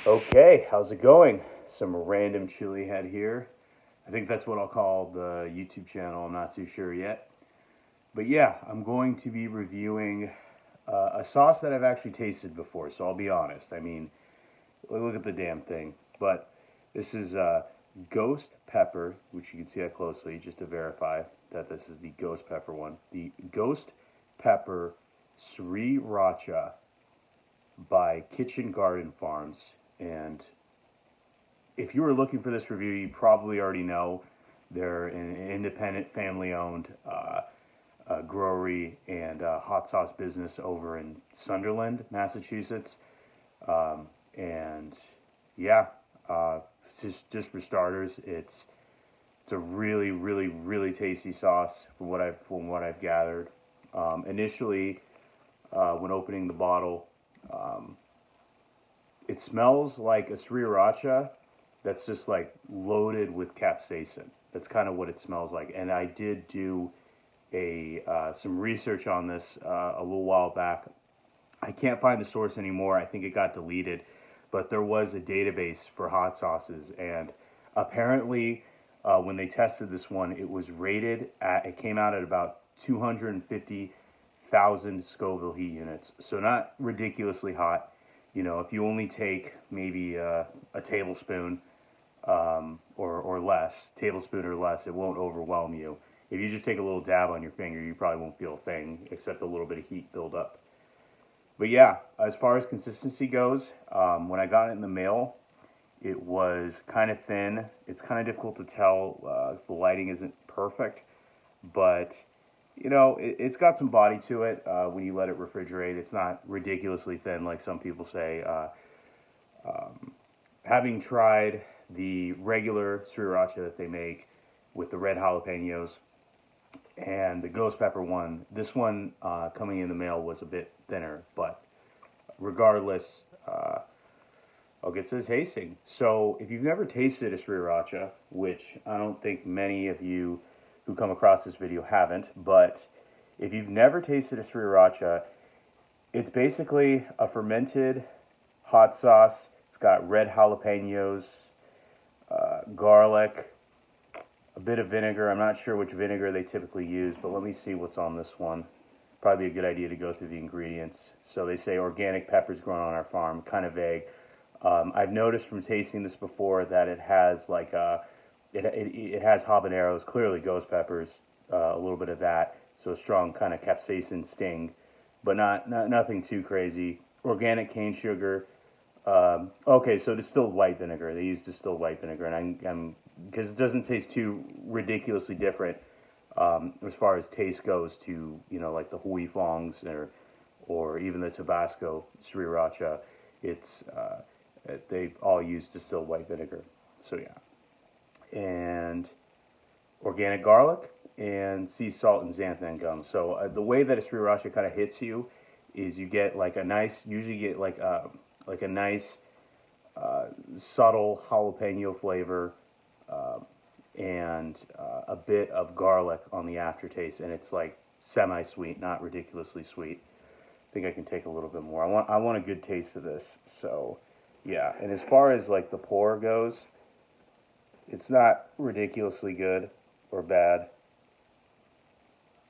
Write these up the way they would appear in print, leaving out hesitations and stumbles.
Okay, how's it going? Some random chili head here. I think that's what I'll call the YouTube channel. I'm not too sure yet. But yeah, I'm going to be reviewing a sauce that I've actually tasted before, so I'll be honest. I mean, look at the damn thing. But this is ghost pepper, which you can see that closely just to verify that this is the ghost pepper one. The ghost pepper Sriracha by Kitchen Garden Farms. And if you were looking for this review, you probably already know they're an independent, family-owned growery and hot sauce business over in Sunderland, Massachusetts. And yeah, uh, just for starters, it's a really, really, really tasty sauce from what I've gathered. Initially, when opening the bottle, um, it smells like a sriracha that's just like loaded with capsaicin. That's kind of what it smells like. And I did do a some research on this a little while back. I can't find the source anymore. I think it got deleted, but there was a database for hot sauces, and apparently, when they tested this one, it was rated at. It came out at about 250,000 Scoville heat units, so not ridiculously hot. You know, if you only take maybe a tablespoon or less, tablespoon or less, it won't overwhelm you. If you just take a little dab on your finger, you probably won't feel a thing except a little bit of heat build up. But yeah, as far as consistency goes, when I got it in the mail, it was kind of thin. It's kind of difficult to tell if the lighting isn't perfect, but you know, it's got some body to it when you let it refrigerate. It's not ridiculously thin like some people say. Um, Having tried the regular sriracha that they make with the red jalapenos and the ghost pepper one, this one coming in the mail was a bit thinner, but regardless, uh, I'll get to the tasting. So, if you've never tasted a sriracha, which I don't think many of you who come across this video haven't, but if you've never tasted a sriracha, it's basically a fermented hot sauce. It's got red jalapenos, garlic, a bit of vinegar. I'm not sure which vinegar they typically use, but let me see what's on this one. Probably a good idea to go through the ingredients. So they say organic peppers grown on our farm, kind of vague. I've noticed from tasting this before that it has like it has habaneros, clearly ghost peppers, a little bit of that, so a strong kind of capsaicin sting, but not nothing too crazy. Organic cane sugar. Okay, so distilled white vinegar. They use distilled white vinegar, and I'm because it doesn't taste too ridiculously different as far as taste goes to like the Hui Fongs or even the Tabasco Sriracha. It's they all use distilled white vinegar. So yeah, and organic garlic and sea salt and xanthan gum. So the way that a sriracha kind of hits you is you get like a nice, usually get like a nice uh, subtle jalapeno flavor uh, and a bit of garlic on the aftertaste, and it's like semi-sweet, not ridiculously sweet. I think I can take a little bit more. I want a good taste of this. So yeah, and as far as like the pour goes, it's not ridiculously good or bad.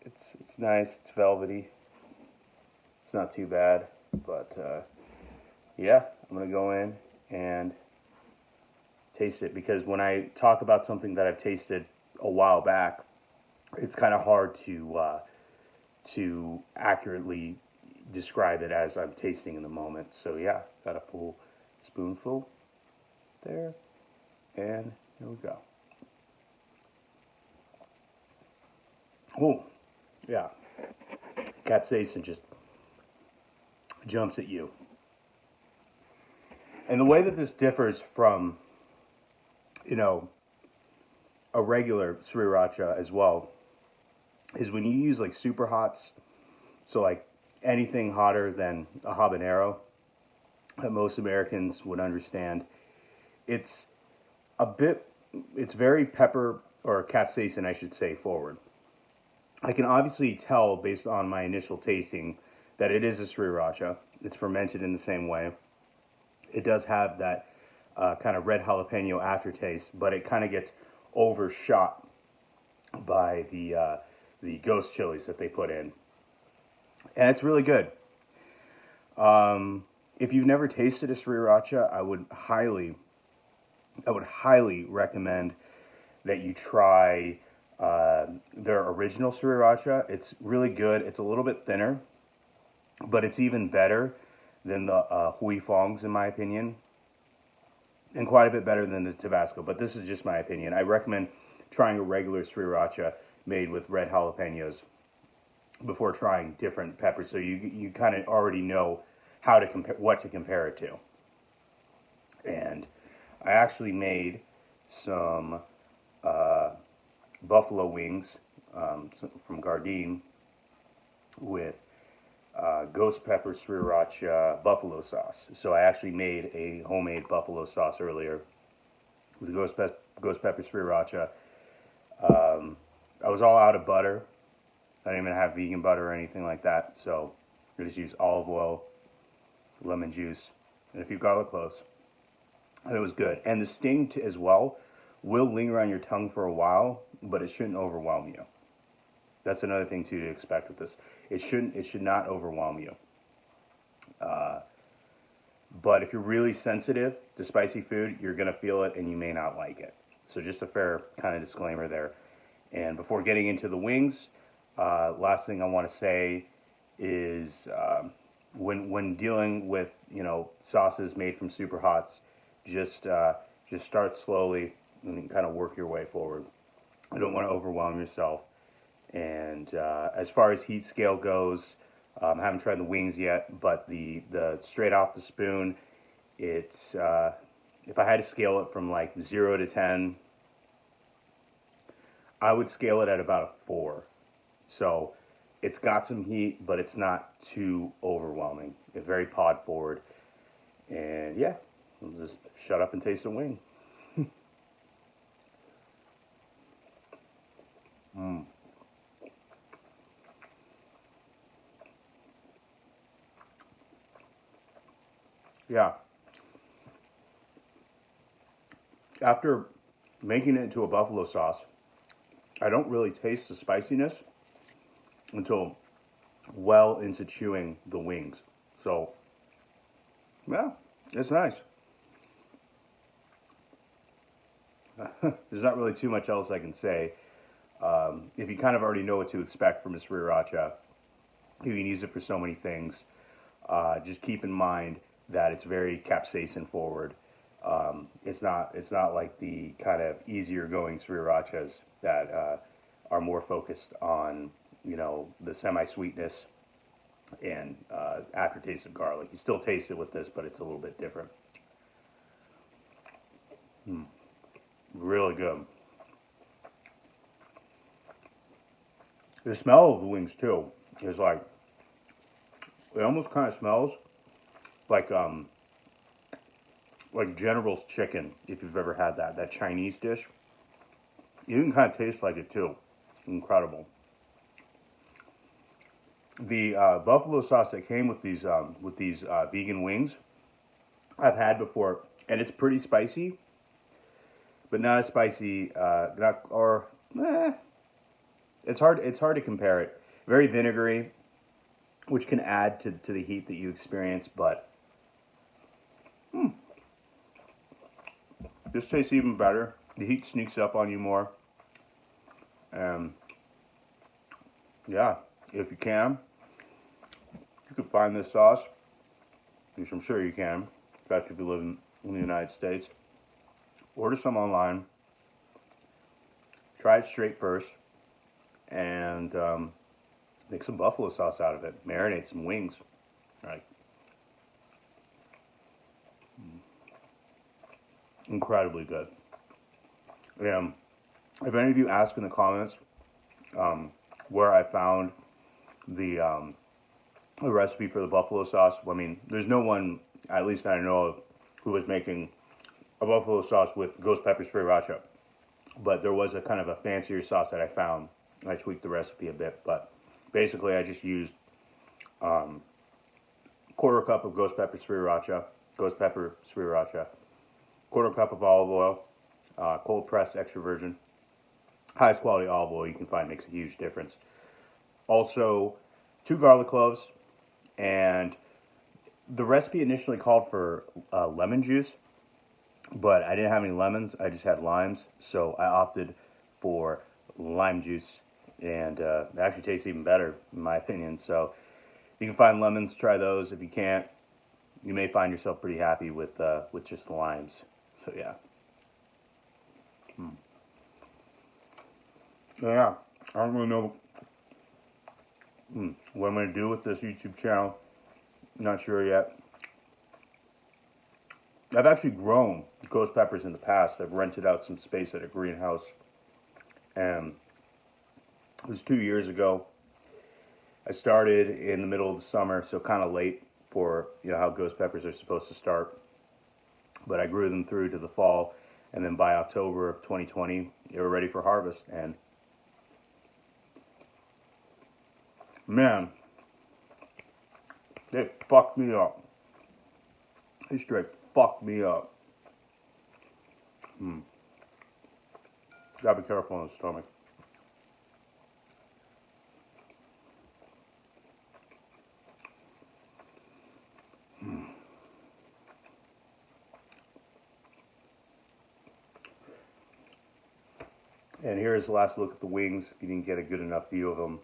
It's nice. It's velvety. It's not too bad, but yeah, I'm gonna go in and taste it because when I talk about something that I've tasted a while back, it's kind of hard to accurately describe it as I'm tasting in the moment. So yeah, got a full spoonful there, and here we go. Oh, yeah, capsaicin just jumps at you. And the way that this differs from, you know, a regular sriracha as well is when you use like super hots, so like anything hotter than a habanero that most Americans would understand, it's a bit, it's very pepper or capsaicin, I should say, forward. I can obviously tell based on my initial tasting that it is a sriracha. It's fermented in the same way. it does have that kind of red jalapeno aftertaste, but it kind of gets overshot by the ghost chilies that they put in, and it's really good. If you've never tasted a sriracha, I would highly recommend that you try their original sriracha. It's really good. It's a little bit thinner, but it's even better than the Hui Fongs, in my opinion, and quite a bit better than the Tabasco. But this is just my opinion. I recommend trying a regular sriracha made with red jalapenos before trying different peppers, so you kind of already know how to compare, what to compare it to. And I actually made some buffalo wings from Gardein with ghost pepper sriracha buffalo sauce. So I actually made a homemade buffalo sauce earlier with ghost pepper sriracha. I was all out of butter. I didn't even have vegan butter or anything like that, so I just used olive oil, lemon juice, and a few garlic cloves. And it was good. And the sting as well will linger on your tongue for a while, but it shouldn't overwhelm you. That's another thing too to expect with this. It should not overwhelm you. But if you're really sensitive to spicy food, you're gonna feel it and you may not like it. So just a fair kind of disclaimer there. And before getting into the wings, last thing I want to say is when dealing with sauces made from super hots, just start slowly and kind of work your way forward. I don't want to overwhelm yourself. And as far as heat scale goes, I haven't tried the wings yet, but the straight off the spoon, it's if I had to scale it from like 0 to 10, I would scale it at about a 4. So it's got some heat, but it's not too overwhelming. It's very pod forward. And yeah, I'll just shut up and taste a wing. Mm. Yeah. After making it into a buffalo sauce, I don't really taste the spiciness until well into chewing the wings. So, yeah, it's nice. There's not really too much else I can say. If you kind of already know what to expect from a sriracha, you can use it for so many things. Just keep in mind that it's very capsaicin forward. It's not like the kind of easier going srirachas that are more focused on the semi-sweetness and aftertaste of garlic. You still taste it with this, but it's a little bit different. Really good. The smell of the wings too is like, it almost kind of smells like General's chicken, if you've ever had that Chinese dish. You can kind of taste like it too. Incredible. The buffalo sauce that came with these vegan wings, I've had before, and it's pretty spicy, but not as spicy. It's hard to compare it. Very vinegary, which can add to the heat that you experience, but this tastes even better. The heat sneaks up on you more. Yeah, if you can find this sauce, which I'm sure you can, especially if you live in the United States. Order some online. Try it straight first, and make some buffalo sauce out of it. Marinate some wings. Right. Incredibly good. If any of you ask in the comments where I found the recipe for the buffalo sauce, I mean, there's no one, at least I know of, who was making a buffalo sauce with ghost pepper sriracha. But there was a kind of a fancier sauce that I found. I tweaked the recipe a bit, but basically I just used quarter cup of ghost pepper sriracha, ghost pepper sriracha, quarter cup of olive oil, cold pressed extra virgin. Highest quality olive oil you can find makes a huge difference. Also, 2 garlic cloves, and the recipe initially called for lemon juice, but I didn't have any lemons. I just had limes, so I opted for lime juice, and it actually tastes even better in my opinion. So if you can find lemons, try those. If you can't, you may find yourself pretty happy with just the limes. So yeah. So yeah, I don't really know what I'm going to do with this YouTube channel. Not sure yet. I've actually grown ghost peppers in the past. I've rented out some space at a greenhouse, and it was 2 years ago. I started in the middle of the summer, so kind of late for how ghost peppers are supposed to start. But I grew them through to the fall, and then by October of 2020, they were ready for harvest. And man, they fucked me up. They straight fucked me up. Gotta be careful on the stomach. And here's the last look at the wings, if you didn't get a good enough view of them.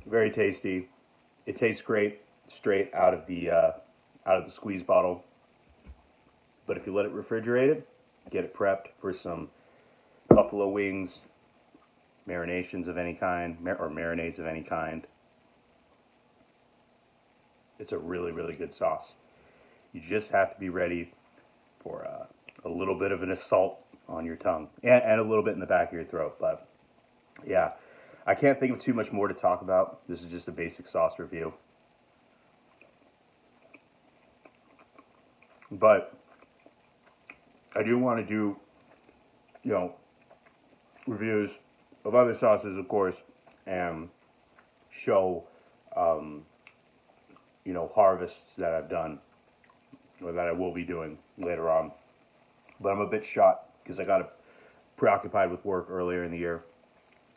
Very tasty. It tastes great straight out of the squeeze bottle. But if you let it refrigerate it, get it prepped for some buffalo wings, marinations of any kind, or marinades of any kind, it's a really, really good sauce. You just have to be ready for a little bit of an assault on your tongue and a little bit in the back of your throat. But yeah, I can't think of too much more to talk about. This is just a basic sauce review. But I do want to do, reviews of other sauces, of course, and show, harvests that I've done, or that I will be doing later on. But I'm a bit shot because I got preoccupied with work earlier in the year,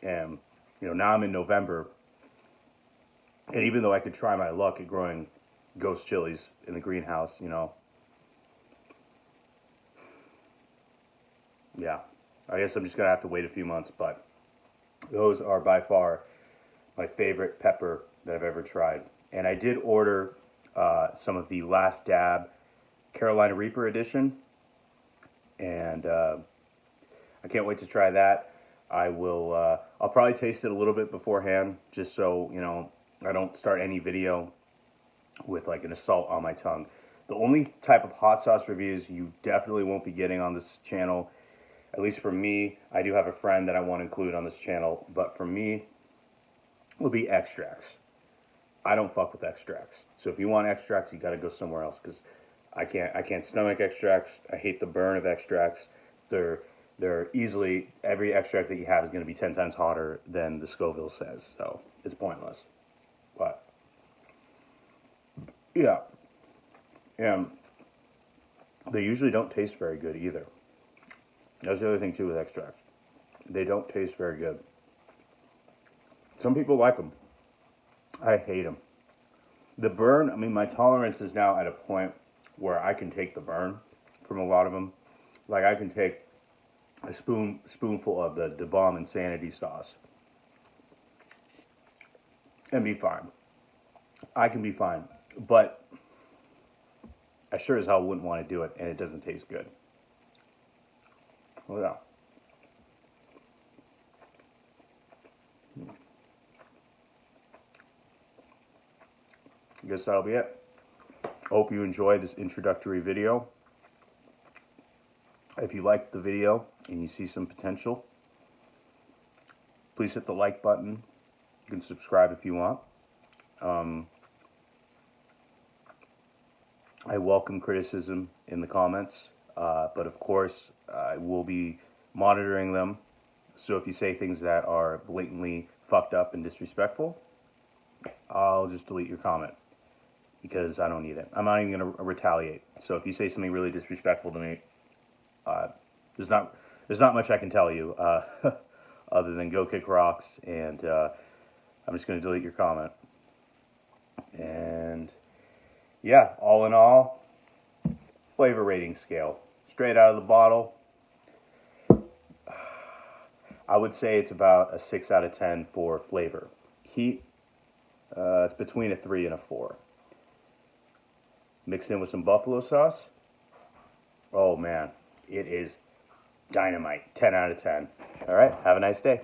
and now I'm in November, and even though I could try my luck at growing ghost chilies in the greenhouse, yeah, I guess I'm just gonna have to wait a few months. But those are by far my favorite pepper that I've ever tried. And I did order some of the Last Dab Carolina Reaper edition, and I can't wait to try that. I'll probably taste it a little bit beforehand, just so I don't start any video with like an assault on my tongue. The only type of hot sauce reviews you definitely won't be getting on this channel, at least for me, I do have a friend that I want to include on this channel, but for me, will be extracts. I don't fuck with extracts. So if you want extracts, you got to go somewhere else, because I can't stomach extracts. I hate the burn of extracts. They're easily, every extract that you have is going to be 10 times hotter than the Scoville says, so it's pointless. But yeah, and they usually don't taste very good either. That's the other thing too with extracts. They don't taste very good. Some people like them. I hate them. The burn, I mean, my tolerance is now at a point where I can take the burn from a lot of them. Like, I can take a spoonful of the Bomb Insanity sauce and be fine. I can be fine. But I sure as hell wouldn't want to do it, and it doesn't taste good. Well, yeah. I guess that'll be it. Hope you enjoyed this introductory video. If you liked the video and you see some potential, please hit the like button. You can subscribe if you want. I welcome criticism in the comments, but of course I will be monitoring them. So if you say things that are blatantly fucked up and disrespectful, I'll just delete your comment because I don't need it. I'm not even going to retaliate. So if you say something really disrespectful to me, there's not much I can tell you other than go kick rocks, and I'm just going to delete your comment. And yeah, all in all, flavor rating scale, straight out of the bottle, I would say it's about a 6 out of 10 for flavor. Heat, it's between a 3 and a 4. Mixed in with some buffalo sauce, oh man, it is dynamite. 10 out of 10. All right, have a nice day.